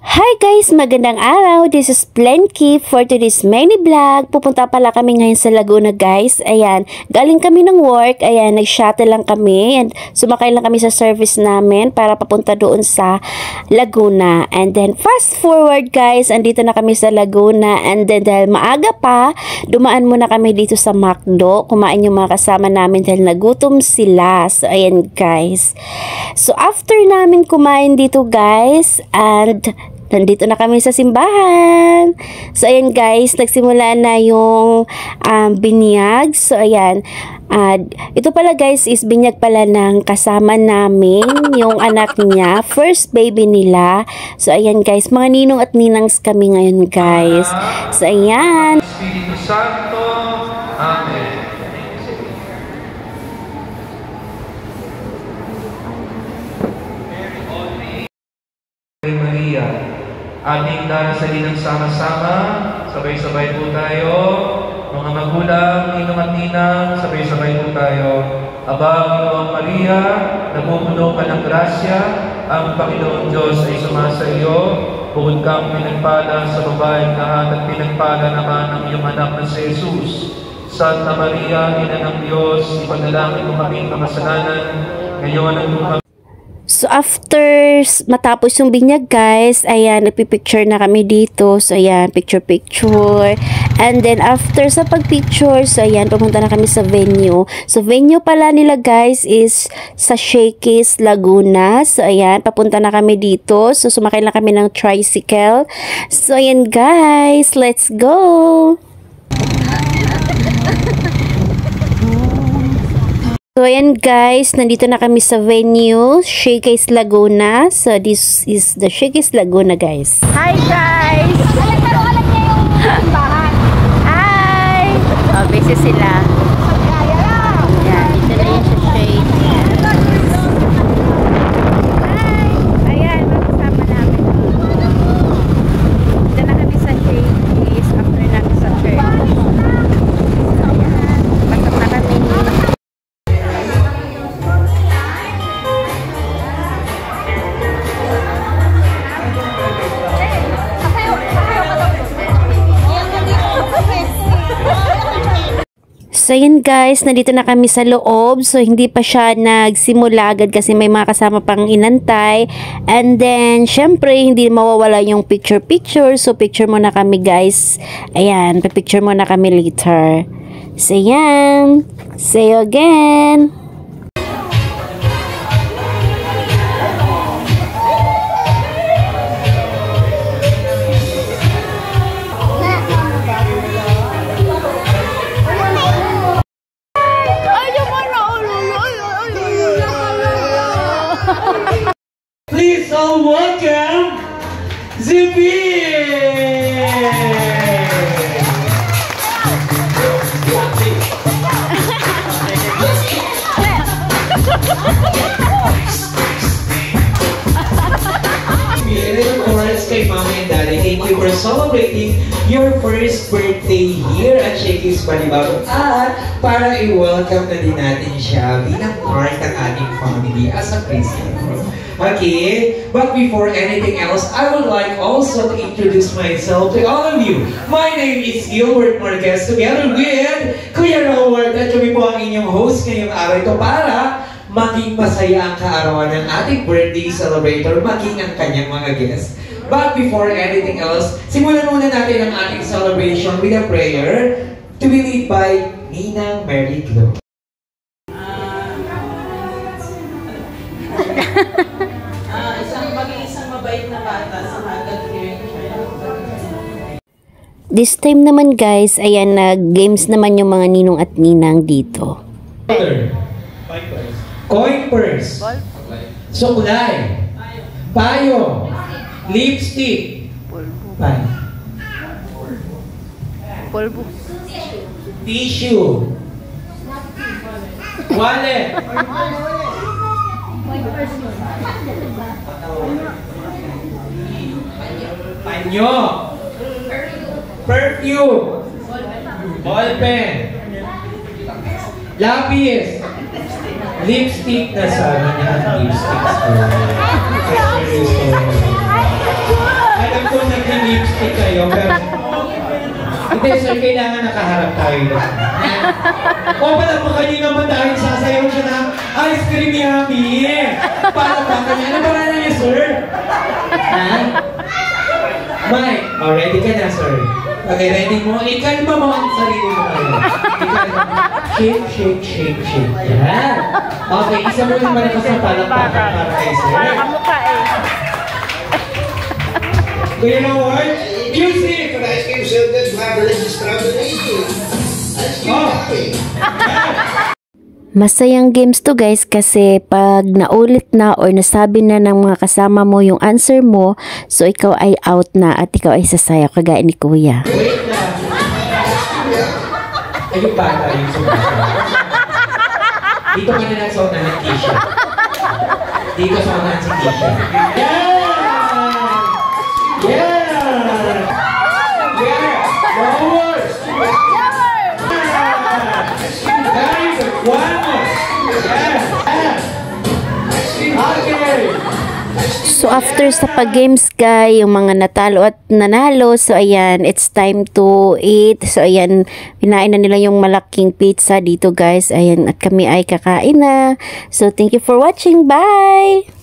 Hi guys! Magandang araw! This is Plenky for today's mini vlog. Pupunta pala kami ngayon sa Laguna guys. Ayan, galing kami ng work. Ayan, nag-shuttle lang kami and sumakay lang kami sa service namin para papunta doon sa Laguna. And then fast forward guys, andito na kami sa Laguna and then dahil maaga pa, dumaan muna kami dito sa McDo. Kumain yung mga kasama namin dahil nagutom sila. So ayan guys. So after namin kumain dito guys and nandito na kami sa simbahan. So, ayan guys, nagsimula na yung binyag. So, ayan. Ito pala guys is binyag pala ng kasama namin, yung anak niya. First baby nila. So, ayan guys, mga ninong at ninangs kami ngayon guys. So, ayan. Espiritu Santo. Amen. Maria, ating darasalin ng sama-sama, sabay-sabay po tayo, mga magulang, ninong at ninang, sabay-sabay po tayo. Aba, Panginoong Maria, napupuno ka ng grasya, ang Panginoong Diyos ay sumasa iyo, bukod kang pinagpala sa babaeng lahat at pinagpala naman ang iyong anak na si Jesus. Santa Maria, Ina ng Diyos, ipanalangin mo kaming makasalanan, ngayon at kung So, after matapos yung binyag guys, ayan, nagpipicture na kami dito. So, ayan, picture-picture. And then, after sa pagpicture, so, ayan, pumunta na kami sa venue. So, venue pala nila guys is sa Shakey's Laguna. So, ayan, papunta na kami dito. So, sumakay lang kami ng tricycle. So, ayan guys, let's go! So, ayan guys, nandito na kami sa venue, Shakey's Laguna. So, this is the Shakey's Laguna guys. Hi guys! Hi! Oh, busy sila. Ayan, dito na yun sa Shakey's. Hi! Ayan, makasama namin. Dito na kami sa Shakey's after namin sa church. So, ayan, pasok na kami. So, yun guys, nandito na kami sa loob. So, hindi pa siya nagsimula agad kasi may mga kasama pang inantay. And then, syempre, hindi mawawala yung picture-picture. So, picture muna kami guys. Ayan, picture muna kami later. So, yan. See you again. Please all welcome Zippy! Of course, kay Mommy and Daddy, thank you for celebrating your first birthday here at Shakey's Panibagong. At para i-welcome na din natin siya bilang part ng ating family as a Christian. Okay, but before anything else, I would like also to introduce myself to all of you. My name is Gilbert Marquez, together with Kuya Robert, at kami po ang inyong host ngayong araw ito para maging masaya ang kaarawan ng ating birthday celebrator, maging ang kanyang mga guests. But before anything else, simulan muna natin ang ating celebration with a prayer to be led by Ninang Mary Glo. Isang mabait na bata sa God-fearing child. This time naman guys, ayan, games naman yung mga ninong at ninang dito. Coin purse, sukulay, payo, lipstick, Polvo. tissue, wallet, panyo, perfume, ballpen, lapis, lipstick na sana niya ang lipstick. plastic kayo, pero... Hindi, sir, kailangan nakaharap tayo doon. O, palagpakan niyo naman dahil sasayaw siya ng ice cream yummy. Palagpakan niya. Ano ba na niya, sir? Ha? Mike, ready ka na, sir? Okay, ready mo? Ikalma mo ang sarili mo ngayon. Shake, shake, shake, shake. Yan. Okay, isa mo yung malakas na palagpakan para kay sir. Para kamukha eh. Kuya Lord, music! For ice cream service, marvelous strawberry. Ice cream coffee. Masayang games to guys kasi pag naulit na or nasabi na ng mga kasama mo yung answer mo, so ikaw ay out na at ikaw ay sasayaw kagaya ni Kuya. Wait na. Ay, yung bata, yung sumasa. Dito ka na lang sa unahan, Keisha. Dito sa unahan si Keisha. Yeah! Yeah! Yeah! Forward! Guys, one more! Yeah! Okay! So after sa pag-games guys, yung mga natalo at nanalo, so ayan, it's time to eat. So ayan, pinain na nila yung malaking pizza dito guys. Ayan, at kami ay kakain na. So thank you for watching. Bye!